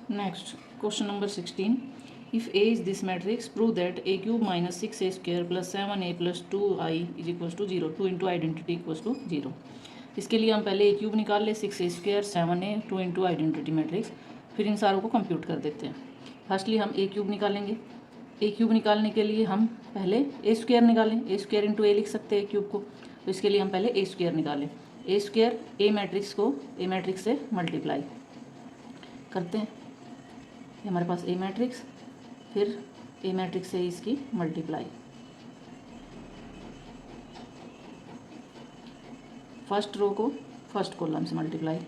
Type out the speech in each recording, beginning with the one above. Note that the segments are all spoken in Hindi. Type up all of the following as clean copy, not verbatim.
Next, question number 16. If A is this matrix, prove that A cube minus 6A square plus 7A plus 2I is equals to 0. 2 into identity equals to 0. इसके लिए हम पहले A क्यूब निकाल ले, 6A square 7A 2 into identity matrix, फिर इन सारों को कंप्यूट कर देते हैं. फर्स्टली हम A क्यूब निकालेंगे. A क्यूब निकालने के लिए हम पहले A स्क्वायर निकालें. A स्क्वायर इंटू A लिख सकते हैं A क्यूब को, तो इसके लिए हम पहले A स्क्वायर निकालें. A स्क्वायर A मैट्रिक्स को A मैट्रिक्स से मल्टीप्लाई करते हैं. ये हमारे पास ए मैट्रिक्स, फिर ए मैट्रिक्स से इसकी मल्टीप्लाई. फर्स्ट रो को फर्स्ट कॉलम से multiply.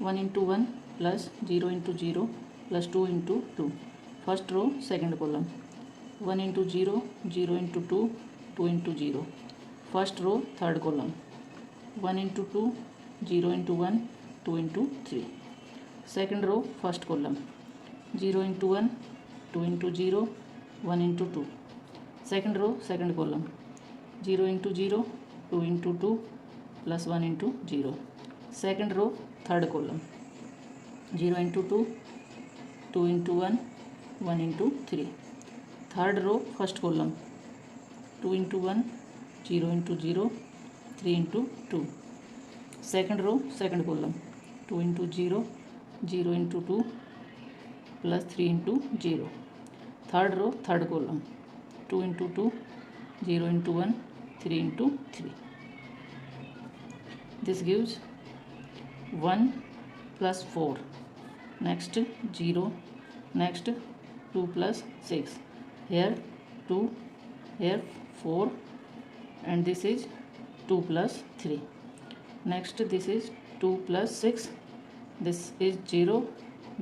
1 into 1 plus 0 into 0 plus 2 into 2. First row second column. 1 into 0 0 into 2 2 into 0. First row third column. 1 into 2 0 into 1 2 into 3. Second row first column. 0 into 1 2 into 0 1 into 2. Second row second column. 0 into 0 2 into 2 plus 1 into 0. Second row third column. 0 into 2 2 into 1 1 into 3. Third row first column. 2 into 1 0 into 0 3 into 2. Second row second column. 2 into 0 0 into 2 plus 3 into 0. Third row third column. 2 into 2 0 into 1 3 into 3. This gives 1 plus 4. Next 0. Next 2 plus 6. Here 2 here 4 and this is 2 plus 3. Next this is 2 plus 6. This is 0.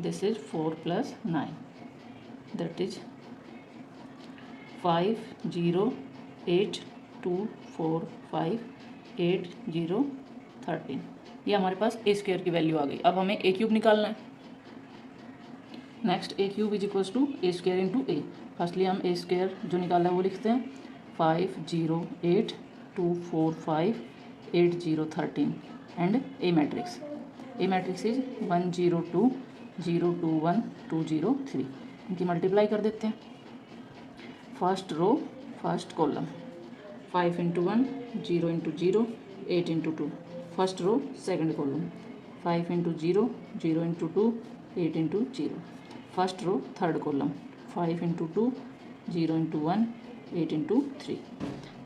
This is 4 plus 9. That is 5 0 8 2 4 5 8 0 13. ये हमारे पास ए स्क्वायर की वैल्यू आ गई. अब हमें ए क्यूब निकालना है. Next A cube is equals to A square into A. Firstly हम ए स्क्वायर जो निकाला है वो लिखते हैं. 5 0 8 2 4 5 8 0 13 and A matrix. A matrix is 1 0 2 0 2 1 2 0 3. इनकी मल्टीप्लाई कर देते हैं. First row first column. 5 into 1 0 into 0 8 into 2. First row second column. 5 into 0 0 into 2 8 into 0. First row third column. 5 into 2 0 into 1 8 into 3.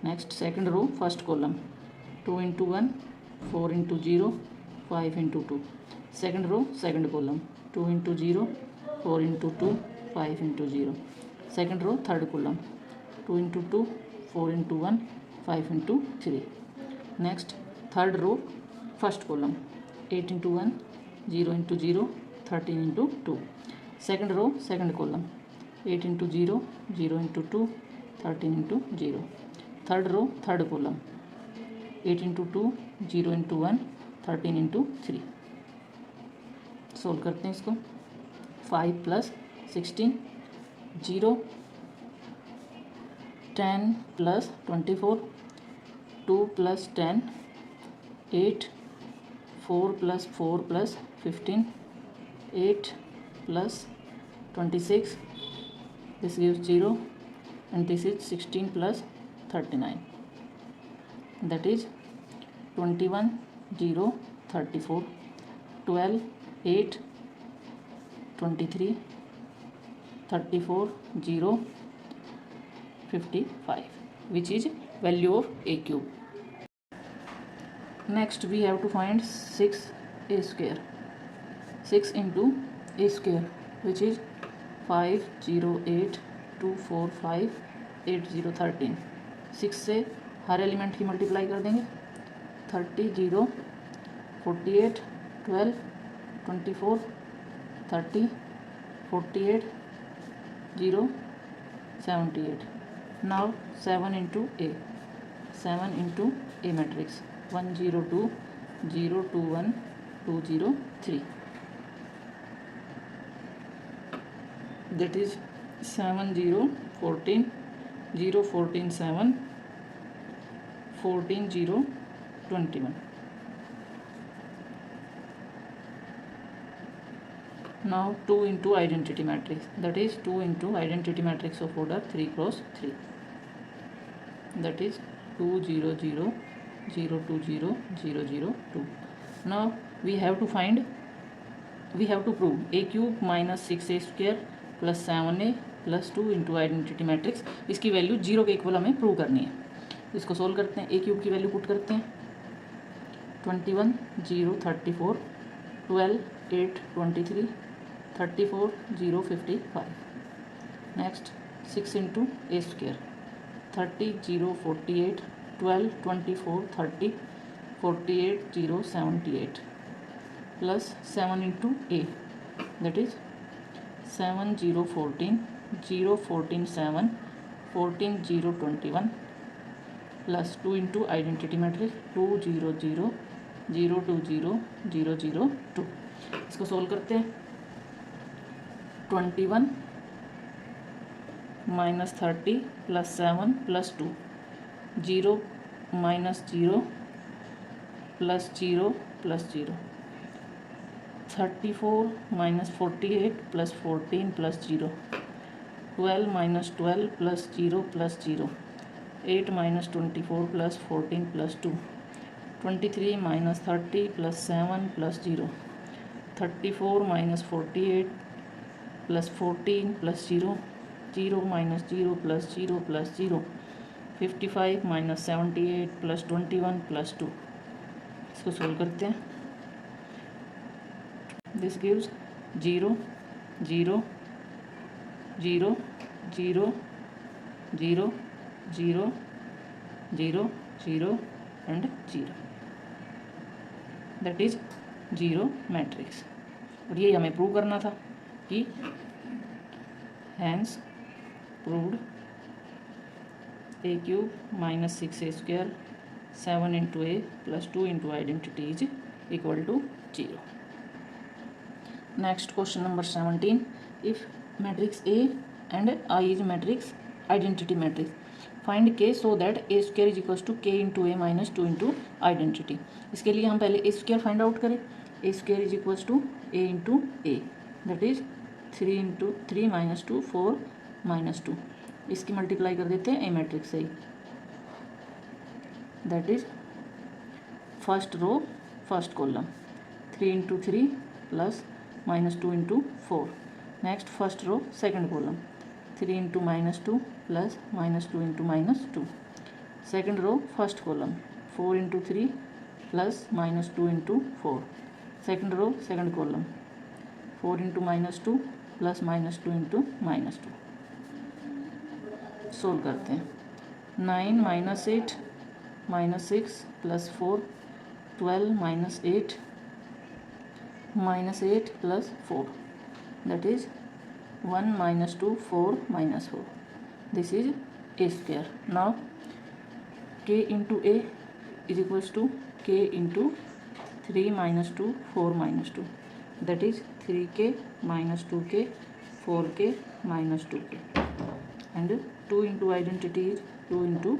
Next second row first column. 2 into 1 4 into 0 5 into 2. Second row second column. 2 into 0 4 into 2 5 into 0. Second row third column. 2 into 2 4 into 1 5 into 3. Next third row first column. 8 into 1 0 into 0 13 into 2. Second row second column. 8 into 0 0 into 2 13 into 0. Third row third column. 8 into 2 0 into 1 13 into 3. Solve करते हैं इसको. 5 plus 16 0 10 plus 24 2 plus 10 8 4 plus 4 plus 15 8 plus 26. This gives 0 and this is 16 plus 39. That is 21 0 34 12 8 23 34 0 55, which is value of a cube. Next we have to find 6a square. 6 into a square, which is 5 0 8 2 4 5 8 0 13. 6 से हर एलिमेंट की मल्टीप्लाई कर देंगे. 30 0 48 12 24 30 48 0 78. Now 7 into a. 7 into a matrix. 1 0 2 0 2 1 2 0 3. That is 7 0 14 0 14 7 14 0 21. Now 2 into identity matrix, that is 2 into identity matrix of order 3 cross 3, that is 2 0 0 0 2 0 0 0 2. Now we have to prove a cube minus 6a square plus 7a plus 2 into identity matrix, इसकी वैल्यू 0 के इक्वल हमें प्रूव करनी है। इसको सोल्व करते हैं। ए क्यूब की वैल्यू पुट करते हैं 21 0 34 12 8 23 34 0 55। Next 6 into A square 30 0 48 12 24 30 48 0 78 plus 7 into A, that is 7 0 14 0 14 7 14 0 21 plus 2 into identity matrix 2 0 0 0 2 0 0 0 2। इसको सोल्व करते हैं। 21 minus 30 plus 7 plus 2 0 minus 0 plus 0 plus 0 34 minus 48 plus 14 plus 0 12 minus 12 plus 0 plus 0 8 minus 24 plus 14 plus 2 23 minus 30 plus 7 plus 0 34 minus 48 plus 14 plus 0 0 minus 0 plus 0 plus 0 55 minus 78 plus 21 plus 2। इसको सोल्व करते हैं। This gives 0 0 0 0 0 0 0 0 and 0, that is 0 matrix. और ये हमें प्रूव करना था कि hence proved A cube minus 6a square 7 into A plus 2 into identity is equal to 0। Next question number 17, if matrix A and I is matrix identity matrix, find K so that A square is equals to K into A minus 2 into identity। इसके लिए हम पहले A square फाइंड आउट करें। A square is equals to A into A, that is 3 into 3 minus 2 4 minus 2। इसकी मल्टीप्लाई कर देते हैं A मैट्रिक्स से ही, that is first row first column 3 into 3 plus minus 2 into 4। Next first row second column 3 into minus 2 plus minus 2 into minus 2। Second row first column 4 into 3 plus minus 2 into 4। Second row second column 4 into minus 2 plus minus 2 into minus 2। Solve करते हैं। 9 minus 8 minus 6 plus 4 12 minus 8 minus 8 plus 4, that is 1 minus 2 4 minus 4, this is A square। now K into A is equals to K into 3 minus 2 4 minus 2, that is 3K minus 2K 4K minus 2K, and 2 into identity is 2 into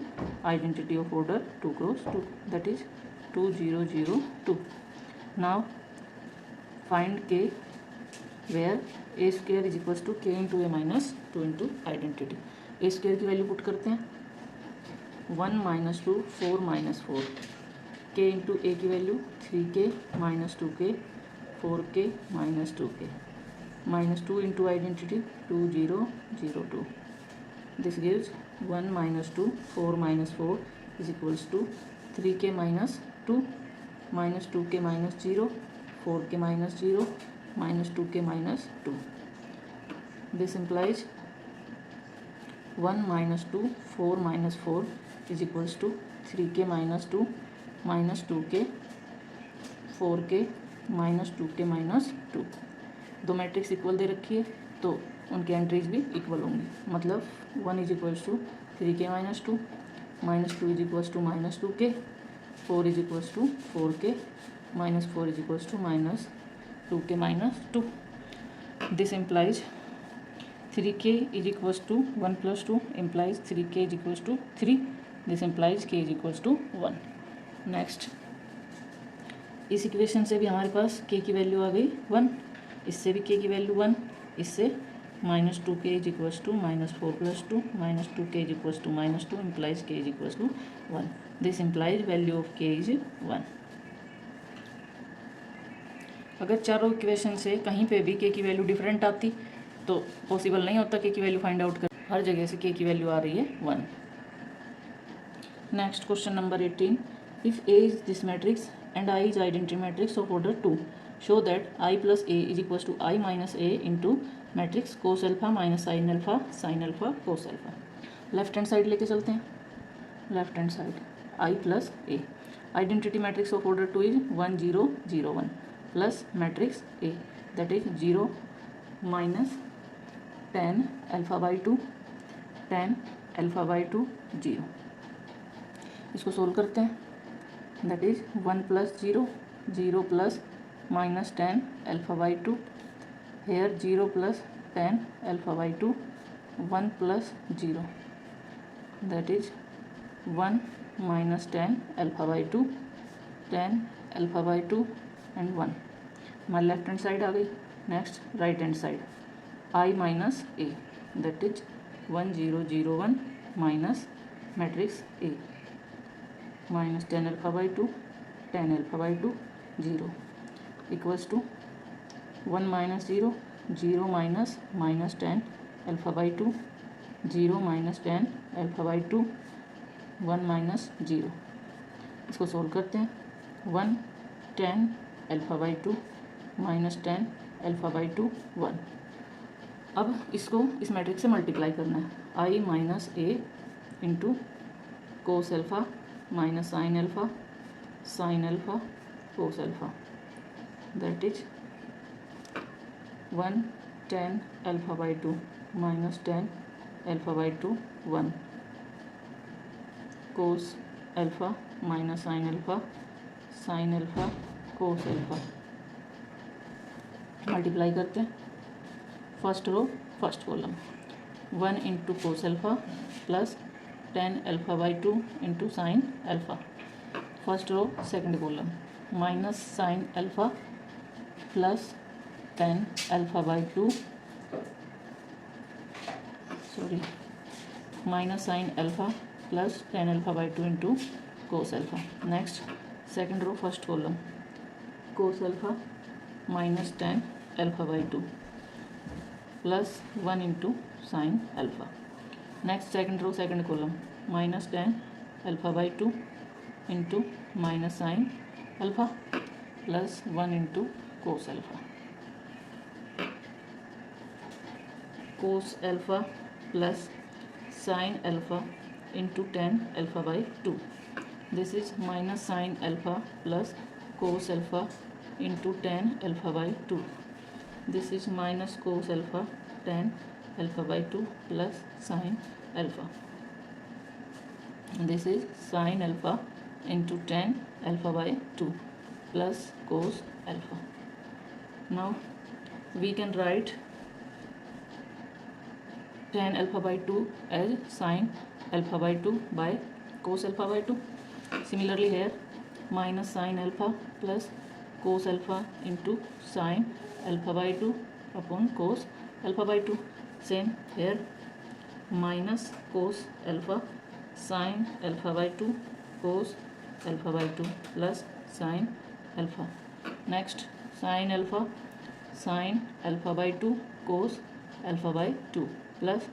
identity of order 2 cross 2, that is 2 0 0 2। now find K where A square is equals to K into A minus 2 into identity। A square की वैल्यू पुट करते हैं 1 minus 2 4 minus 4, K into A की value 3K minus 2K 4K minus 2K minus 2 into identity 2 0 0 2। This gives 1 minus 2 4 minus 4 is equals to 3K minus 2 minus 2K minus 0 4K minus 0 minus 2K minus 2। this implies 1 minus 2 4 minus 4 is equals to 3K minus 2 minus 2K 4K minus 2K minus 2। दो मैट्रिक्स इक्वल दे रखी है तो उनकी एंट्रीज भी इक्वल होंगी, मतलब 1 is equals to 3K minus 2 minus 2 is equals to minus 2K 4 is equals to 4K minus 4 is equals to minus 2K minus 2। this implies 3K is equals to 1 plus 2 implies 3K is equals to 3। this implies K is equals to 1। Next इस इक्वेशन से भी हमारे पास K की वैल्यू आ गई 1। इससे भी के की वैल्यू 1, इससे -2k is equals to -4 + 2 -2k is equals to -2 implies k is equals to 1. This implies value of k is 1. अगर चारों इक्वेशन से कहीं पे भी k की वैल्यू डिफरेंट आती तो पॉसिबल नहीं होता k की वैल्यू फाइंड आउट कर. हर जगह से k की वैल्यू आ रही है 1. Next question number 18. If A is this matrix and I is identity matrix of order 2, show that I plus A is equals to I minus A into matrix cos alpha minus sin alpha cos alpha. Left hand side लेके चलते हैं. Left hand side I plus A. Identity matrix of order 2 is 1 0 0 1 plus matrix A that is 0 minus tan alpha by 2 tan alpha by 2 0. इसको सोल्व करते हैं. That is 1 + 0 0 plus minus tan alpha by 2 here 0 plus tan alpha by 2 1 plus 0 that is 1 minus tan alpha by 2 tan alpha by 2 and 1. हमारी लेफ्ट हैंड साइड आ गई. Next right hand side I minus A that is 1 0 0 1 minus matrix A minus tan alpha by 2 tan alpha by 2 0 equals to 1 minus 0 0 minus minus tan alpha by 2 0 minus tan alpha by 2 1 minus 0. इसको सोल्व करते हैं. 1 tan alpha by 2 minus tan alpha by 2 1. अब इसको इस मैट्रिक्स से मल्टीप्लाई करना है. I minus A into cos alpha minus sin alpha cos alpha that is 1 tan alpha by 2 minus tan alpha by 2 1 cos alpha minus sin alpha cos alpha. Multiply करते हैं. First row first column 1 into cos alpha plus tan alpha by 2 into sine alpha. First row second column minus sine alpha plus tan alpha by 2 minus sine alpha plus tan alpha by 2 into cos alpha. Next second row first column cos alpha minus tan alpha by 2 plus 1 into sine alpha. Next second row second column minus tan alpha by 2 into minus sine alpha plus 1 into cos alpha. Cos alpha plus sine alpha into tan alpha by 2. This is minus sine alpha plus cos alpha into tan alpha by 2. This is minus cos alpha tan alpha by 2 plus sine alpha. This is sin alpha into tan alpha by 2 plus cos alpha. Now we can write tan alpha by 2 as sin alpha by 2 by cos alpha by 2. Similarly here minus sin alpha plus cos alpha into sin alpha by 2 upon cos alpha by 2. Same here minus cos alpha sin alpha by 2 cos alpha by 2 plus sin alpha. Next sin alpha by 2 cos alpha by 2 plus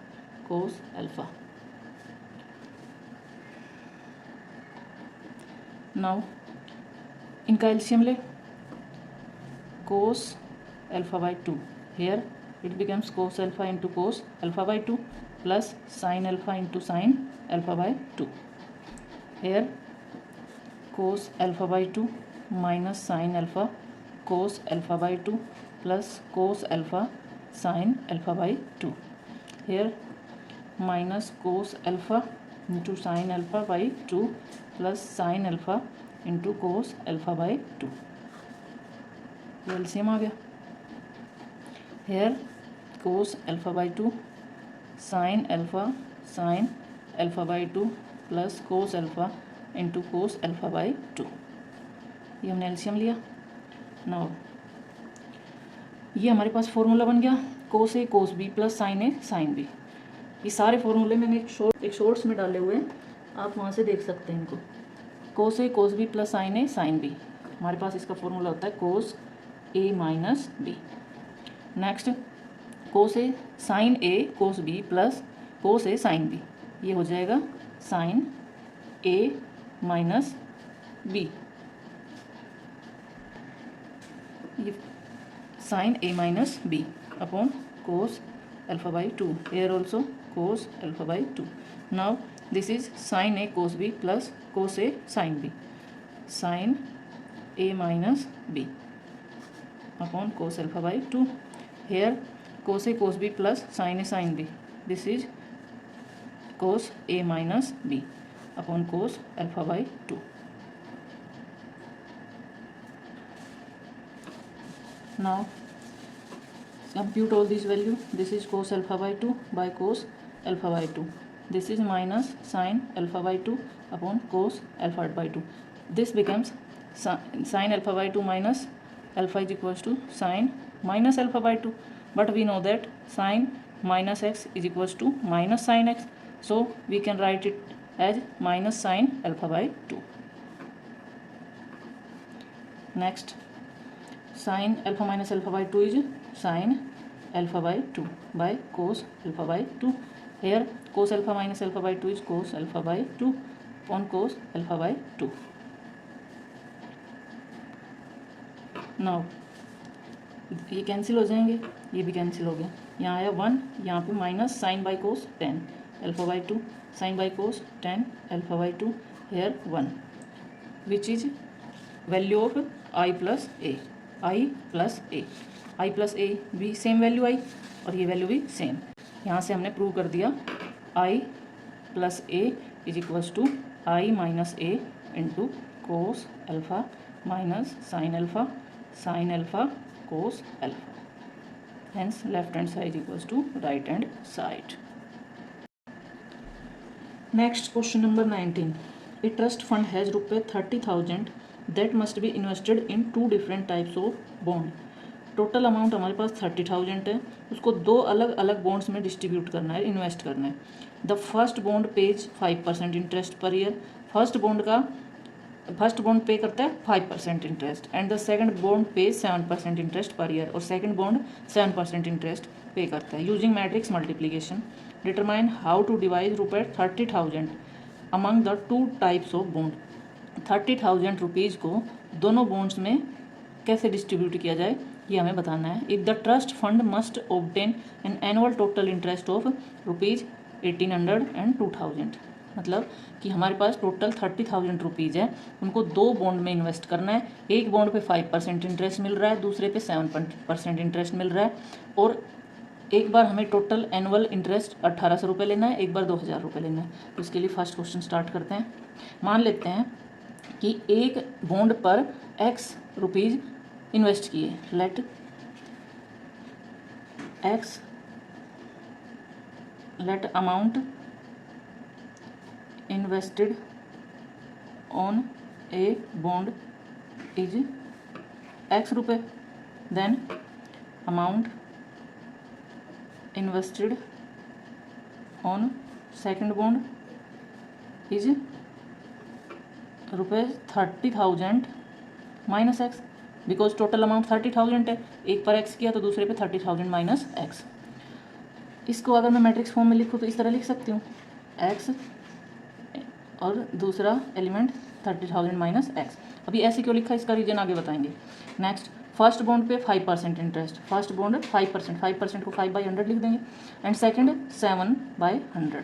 cos alpha. Now इनका एलसीएम ले. cos alpha by 2 here it becomes cos alpha into cos alpha by 2 plus sin alpha into sin alpha by 2. Here cos alpha by 2 minus sin alpha cos alpha by 2 plus cos alpha sin alpha by 2. Here minus cos alpha into sin alpha by 2 plus sin alpha into cos alpha by 2. LCM आ गया. Here cos alpha by 2 sin alpha by 2 plus cos alpha into cos alpha by 2. ये हमने एलसीएम लिया. नाउ ये हमारे पास फॉर्मूला बन गया कोस A cos B plus sine A sine B. ये सारे फॉर्मूले मैंने एक शॉर्ट्स में डाले हुए हैं, आप वहाँ से देख सकते हैं इनको। Cos A cos B plus sine A sine B, हमारे पास इसका फॉर्मूला होता है cos A minus B. Next cos A sine A cos B plus cos A sine B, ये हो जाएगा साइन ए माइनस बी, ये sine A minus B upon cos alpha by 2, here also cos alpha by 2. Now this is sin a cos b plus cos a sin b, sin a minus b upon cos alpha by 2. Here cos a cos b plus sin a sin b, this is cos a minus b upon cos alpha by 2. Now compute all these value. This is cos alpha by 2 by cos alpha by 2. This is minus sin alpha by 2 upon cos alpha by 2. This becomes sin alpha by 2 minus alpha is equals to sin minus alpha by 2. But we know that sin minus x is equals to minus sin x. So we can write it as minus sin alpha by 2. Next, sin alpha minus alpha by 2 is sin alpha by 2 by cos alpha by 2. Here cos alpha minus alpha by 2 is cos alpha by 2 upon cos alpha by 2. Now ये कैंसिल हो जाएंगे, ये भी कैंसिल हो गया, यहाँ आया 1, यहाँ पे minus sine by cos 10 alpha by 2, sine by cos 10 alpha by 2, here 1 which is value of I plus A, I plus A, I plus A भी सेम वैल्यू आई और ये वैल्यू भी सेम। यहाँ से हमने प्रूव कर दिया I plus A is equals to I minus A into cos alpha minus sine alpha cos alpha. Hence left hand side equals to right hand side. Next question number 19। A trust fund has ₹30,000 that must be invested in 2 different types of bond. Total amount हमारे पास 30,000 है, उसको 2 अलग अलग बॉन्ड्स में डिस्ट्रीब्यूट करना है, इन्वेस्ट करना है। The first bond pays 5% interest per year, first bond pay करता है 5% interest and the second bond pays 7% interest per year, और सेकंड बॉन्ड 7% इंटरेस्ट पे करता है। Using matrix multiplication determine how to divide ₹30,000 among the 2 types of bond. 30,000 rupees को दोनों बॉन्ड्स में कैसे डिस्ट्रीब्यूट किया जाए ये हमें बताना है। If the trust fund must obtain an annual total interest of ₹1,800 and 2,000, मतलब कि हमारे पास टोटल 30,000 रुपीज़ है, उनको 2 बॉन्ड में इन्वेस्ट करना है। एक बॉन्ड पे 5% इंटरेस्ट मिल रहा है, दूसरे पे 7% इंटरेस्ट मिल रहा है, और एक बार हमें टोटल एनुअल इंटरेस्ट 1,800 रुपये लेना है, एक बार 2,000 रुपये लेना है। तो इसके लिए फर्स्ट क्वेश्चन स्टार्ट करते हैं। मान लेते हैं कि एक बॉन्ड पर x रुपीज़ इन्वेस्ट किए, let amount invested on a bond is x रुपये, then amount invested on second bond is ₹30,000 minus x, because total amount 30,000 है, एक पर x किया तो दूसरे पे 30,000 माइनस एक्स। इसको अगर मैं मैट्रिक्स फॉर्म में लिखूँ तो इस तरह लिख सकती हूँ, x और दूसरा एलिमेंट 30,000 माइनस एक्स। अभी ऐसे क्यों लिखा, इसका रीजन आगे बताएंगे। नेक्स्ट, फर्स्ट बॉन्ड पे 5% इंटरेस्ट, फर्स्ट बॉन्ड 5% को 5/100 लिख देंगे, एंड सेकंड 7/100।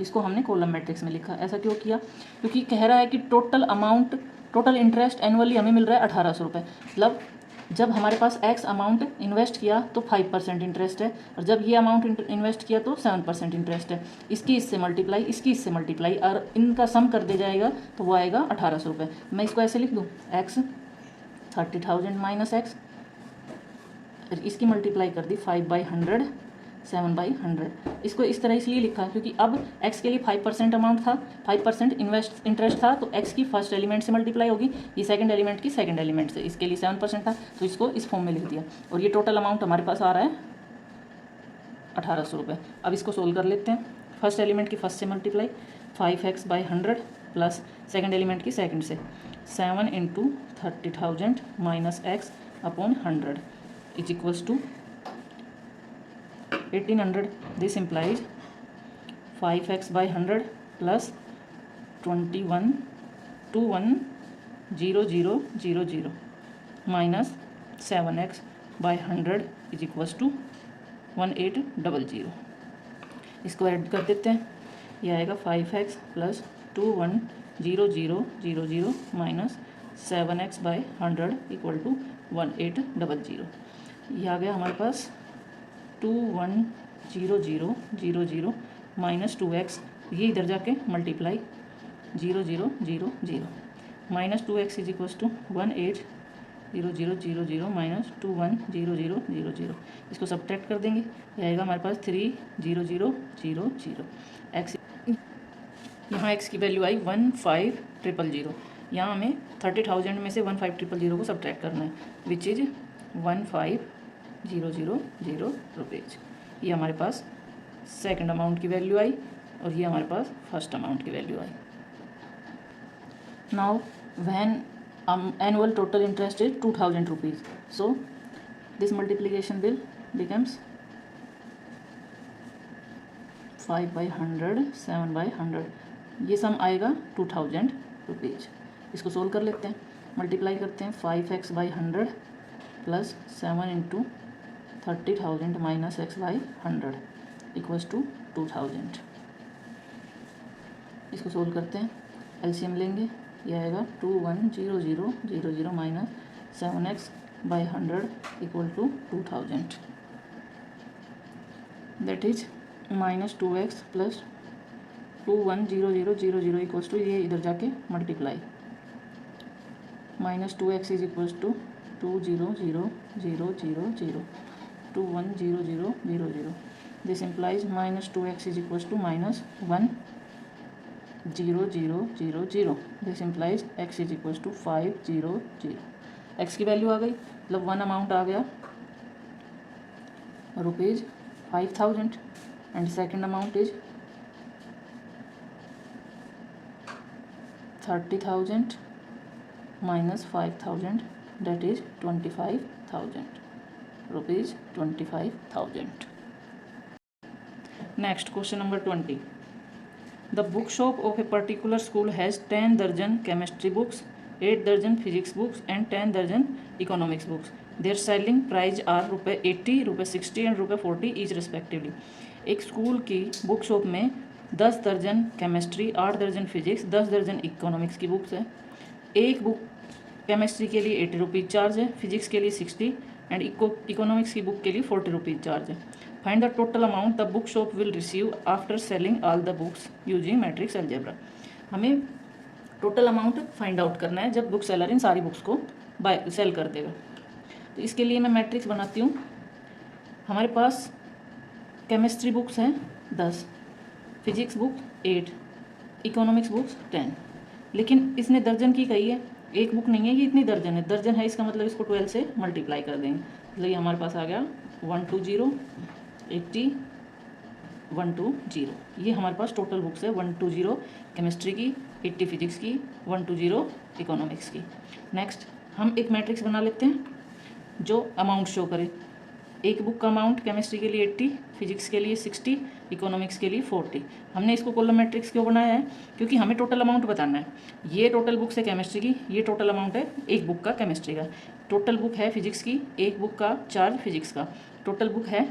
इसको हमने कॉलम मैट्रिक्स में लिखा। ऐसा क्यों किया, क्योंकि कह रहा है कि टोटल इंटरेस्ट एनुअली हमें मिल रहा है 1,800 रुपये, मतलब जब हमारे पास x अमाउंट इन्वेस्ट किया तो 5% इंटरेस्ट है, और जब ये अमाउंट इन्वेस्ट किया तो 7% इंटरेस्ट है। इसकी इससे मल्टीप्लाई, इसकी इससे मल्टीप्लाई, और इनका सम कर दिया जाएगा तो वो आएगा 1,800 रुपये। मैं इसको ऐसे लिख दूँ, x 30,000 माइनस एक्स, इसकी मल्टीप्लाई कर दी 5/100, 7/100। इसको इस तरह इसलिए लिखा क्योंकि अब x के लिए 5% अमाउंट था, 5% इंटरेस्ट था, तो x की फर्स्ट एलिमेंट से मल्टीप्लाई होगी, ये सेकंड एलिमेंट की सेकंड एलिमेंट से, इसके लिए 7% था, तो इसको इस फॉर्म में लिख दिया। और ये टोटल अमाउंट हमारे पास आ रहा है 1800 रुपये। अब इसको सोल्व कर लेते हैं। फर्स्ट एलिमेंट की फर्स्ट से multiply, 5x/100 plus second element की सेकंड से, 7 × 30,000 minus x/100 is equals to 1800। This implies 5x/100 plus 210000 minus 7x/100 is equals to 1800। इसको ऐड कर देते हैं, यह आएगा 5x plus 210000 minus 7x/100 equal to 1800। ये आ गया हमारे पास 210000 माइनस 2x, ये इधर जाके multiply 0000 minus 2x is equals to 180000 minus 210000। इसको सब्ट्रैक्ट कर देंगे, ये आएगा हमारे पास 30000। x यहाँ x की वैल्यू आई 1500। यहाँ हमें 30,000 में से 1500 को सब्ट्रैक्ट करना है, विच इज 15,000 रुपीज़। ये हमारे पास सेकंड अमाउंट की वैल्यू आई और ये हमारे पास फर्स्ट अमाउंट की value I. Now when annual total interest is 2,000 rupees, so this multiplication will becomes 5/100 7/100, ये सम आएगा 2,000 रुपीज़। इसको सोल्व कर लेते हैं, मल्टीप्लाई करते हैं 5x/100 plus 7 × 30,000 minus x/100 equals to 2,000। इसको सोल्व करते हैं, एलसीएम लेंगे, यह आएगा 210000 minus 7x/100 equal to 2000, that is minus 2x plus 210000 equals to, ये इधर जाके multiply, minus 2x is equals to 20000 210000। This implies minus 2x is equals to minus 1000। This implies x is equals to 500। x की वैल्यू आ गई, मतलब वन अमाउंट आ गया rupees 5000 and second amount is 30,000 minus 5,000, that is 25,000 rupees 25,000। Next question number 20। The bookshop of a particular school has 10 दर्जन chemistry books, 8 दर्जन physics books and 10 दर्जन economics books. Their selling price are ₹80, ₹60 and ₹40 each respectively. एक स्कूल की बुक शॉप में 10 दर्जन केमिस्ट्री, 8 दर्जन फिजिक्स, 10 दर्जन इकोनॉमिक्स की बुक्स है। एक बुक केमिस्ट्री के लिए 80 रुपीज़ चार्ज है, फिजिक्स के लिए 60 एंड इकोनॉमिक्स की बुक के लिए 40 रुपीज़ चार्ज है। Find the total amount the book shop will receive after selling all the books using matrix algebra. हमें टोटल अमाउंट फाइंड आउट करना है जब बुक सेलर इन सारी बुक्स को बाय सेल कर देगा। तो इसके लिए मैं मैट्रिक्स बनाती हूँ। हमारे पास केमिस्ट्री बुक्स हैं 10, फिजिक्स बुक 8, इकोनॉमिक्स बुक्स 10, लेकिन इसने दर्जन की कही है, एक बुक नहीं है, ये इतनी दर्जन है। दर्जन है इसका मतलब इसको 12 से मल्टीप्लाई कर देंगे, मतलब ये हमारे पास आ गया 120 80 120। ये हमारे पास टोटल बुक्स है 120 केमिस्ट्री की, 80 फिजिक्स की, 120 इकोनॉमिक्स की। नेक्स्ट हम एक मैट्रिक्स बना लेते हैं जो अमाउंट शो करे। एक बुक का अमाउंट केमिस्ट्री के लिए 80, फिजिक्स के लिए 60, इकोनॉमिक्स के लिए 40। हमने इसको कॉलम मैट्रिक्स क्यों बनाया है? क्योंकि हमें टोटल अमाउंट बताना है। ये टोटल बुक्स है केमिस्ट्री की, ये टोटल अमाउंट है एक बुक का केमिस्ट्री का। टोटल बुक है फिजिक्स की, एक बुक का चार्ज फिजिक्स का। टोटल बुक है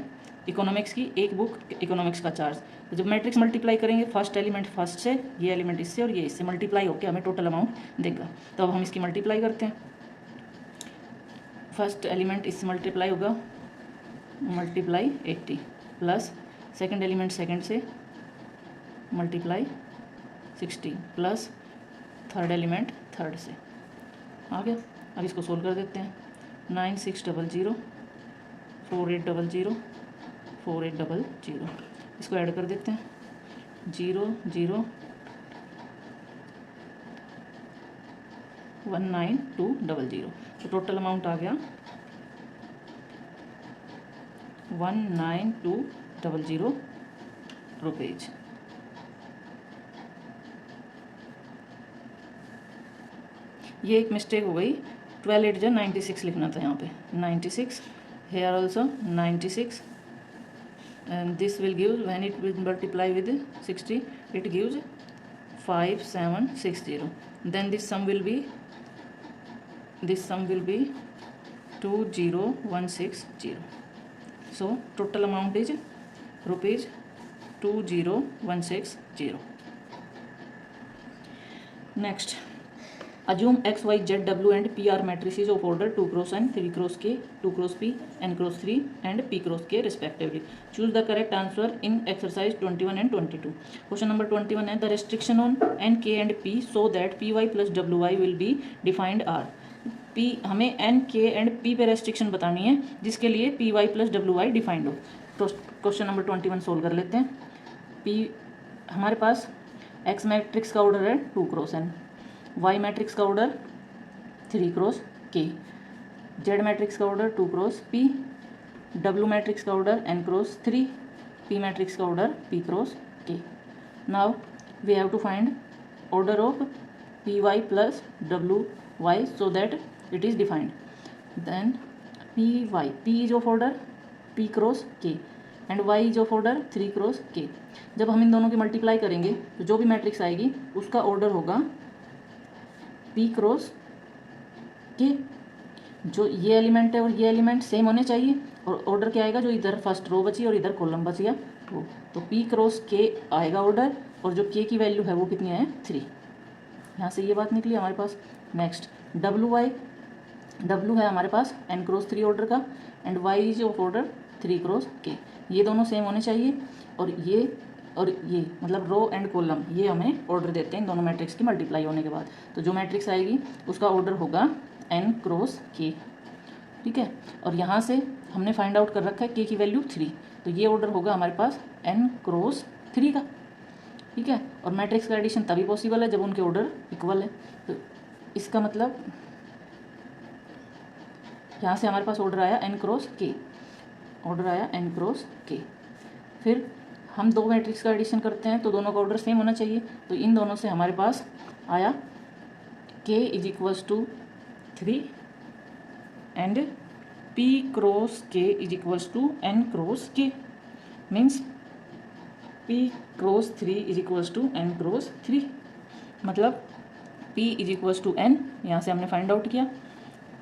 इकोनॉमिक्स की, एक बुक इकोनॉमिक्स का चार्ज। तो जब मैट्रिक्स मल्टीप्लाई करेंगे, फर्स्ट एलिमेंट फर्स्ट से, ये एलिमेंट इससे और ये इससे मल्टीप्लाई होकर हमें टोटल अमाउंट देगा। तो अब हम इसकी मल्टीप्लाई करते हैं। फर्स्ट एलिमेंट इससे मल्टीप्लाई होगा, multiply 80 plus second element second से multiply 60 plus third element third से। आ गया। अब इसको सोल्व कर देते हैं। 9600 4800 4800। इसको ऐड कर देते हैं, 0019200। तो टोटल अमाउंट आ गया 19200 रुपीज़। ये एक मिस्टेक हो गई, 12 8 96 लिखना था यहाँ पे, 96 here also 96, and this will give, when it will multiply with 60 it gives 5760, then this sum will be 20160. So total amount is rupees 20160. Next, assume x, y, z, w and p are matrices of order 2 cross n, 3 cross k, 2 cross p, n cross 3 and p cross k respectively. Choose the correct answer in exercise 21 and 22. Question number 21 है, the restriction on n, k and p so that py plus wy will be defined are. p हमें n, k and p पे रेस्ट्रिक्शन बतानी है जिसके लिए py plus wy डिफाइंड हो। तो क्वेश्चन नंबर 21 सोल्व कर लेते हैं। p हमारे पास x मैट्रिक्स का ऑर्डर है 2 क्रॉस n, y मैट्रिक्स का order 3 cross k, z matrix का order 2 cross p, w matrix का order n cross 3, p matrix का order p cross k. Now we have to find order of py plus wy so that it is defined. Then p is of order p cross k and y is of order 3 cross k. जब हम इन दोनों की मल्टीप्लाई करेंगे तो जो भी मैट्रिक्स आएगी उसका ऑर्डर होगा p क्रॉस k। जो ये एलिमेंट है और ये एलिमेंट सेम होने चाहिए, और ऑर्डर क्या आएगा, जो इधर फर्स्ट रो बची और इधर कॉलम बच गया वो, तो p क्रॉस k आएगा ऑर्डर, और जो k की वैल्यू है वो कितनी है 3। यहाँ से ये बात निकली हमारे पास। नेक्स्ट w है हमारे पास n क्रॉस 3 ऑर्डर का, and y is of order 3 cross k। ये दोनों सेम होने चाहिए, और ये मतलब रो एंड कॉलम ये हमें ऑर्डर देते हैं इन दोनों मैट्रिक्स की मल्टीप्लाई होने के बाद। तो जो मैट्रिक्स आएगी उसका ऑर्डर होगा n क्रॉस k, ठीक है। और यहाँ से हमने फाइंड आउट कर रखा है k की वैल्यू 3, तो ये ऑर्डर होगा हमारे पास n क्रॉस 3 का, ठीक है। और मैट्रिक्स का एडिशन तभी पॉसिबल है जब उनके ऑर्डर इक्वल है। तो इसका मतलब यहाँ से हमारे पास ऑर्डर आया n क्रॉस k, ऑर्डर आया n क्रॉस k। फिर हम दो मैट्रिक्स का एडिशन करते हैं तो दोनों का ऑर्डर सेम होना चाहिए, तो इन दोनों से हमारे पास आया k is equals to 3 and p cross k is equals to n cross k, means p cross 3 is equals to n cross 3, मतलब p is equals to n, यहाँ से हमने फाइंड आउट किया,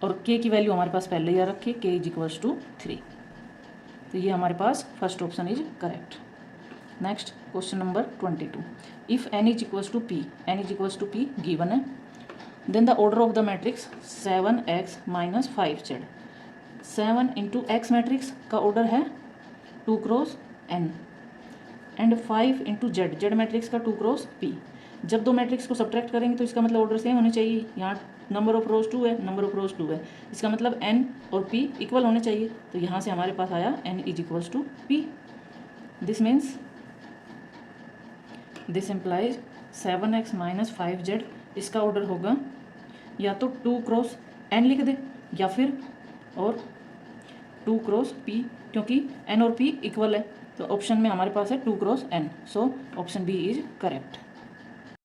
और k की वैल्यू हमारे पास पहले ही आ रखी है, k इज इक्वल्स टू 3। तो ये हमारे पास first option is correct. Next question number 22, if n is equals to p, n is equals to p given है, then the order of the matrix 7x minus 5z। 7 into x matrix का ऑर्डर है 2 cross n, and 5 into z matrix का 2 क्रॉस p। जब दो मैट्रिक्स को सब्ट्रैक्ट करेंगे तो इसका मतलब ऑर्डर सेम होने चाहिए। यहाँ नंबर ऑफ रोज 2 है, नंबर ऑफ रोज 2 है, इसका मतलब n और p इक्वल होने चाहिए। तो यहाँ से हमारे पास आया n is equals to p। This means this implies 7x minus 5z, इसका ऑर्डर होगा या तो 2 क्रॉस n लिख दे या फिर और 2 क्रॉस p, क्योंकि n और p इक्वल है। तो ऑप्शन में हमारे पास है 2 cross n, so option B is correct.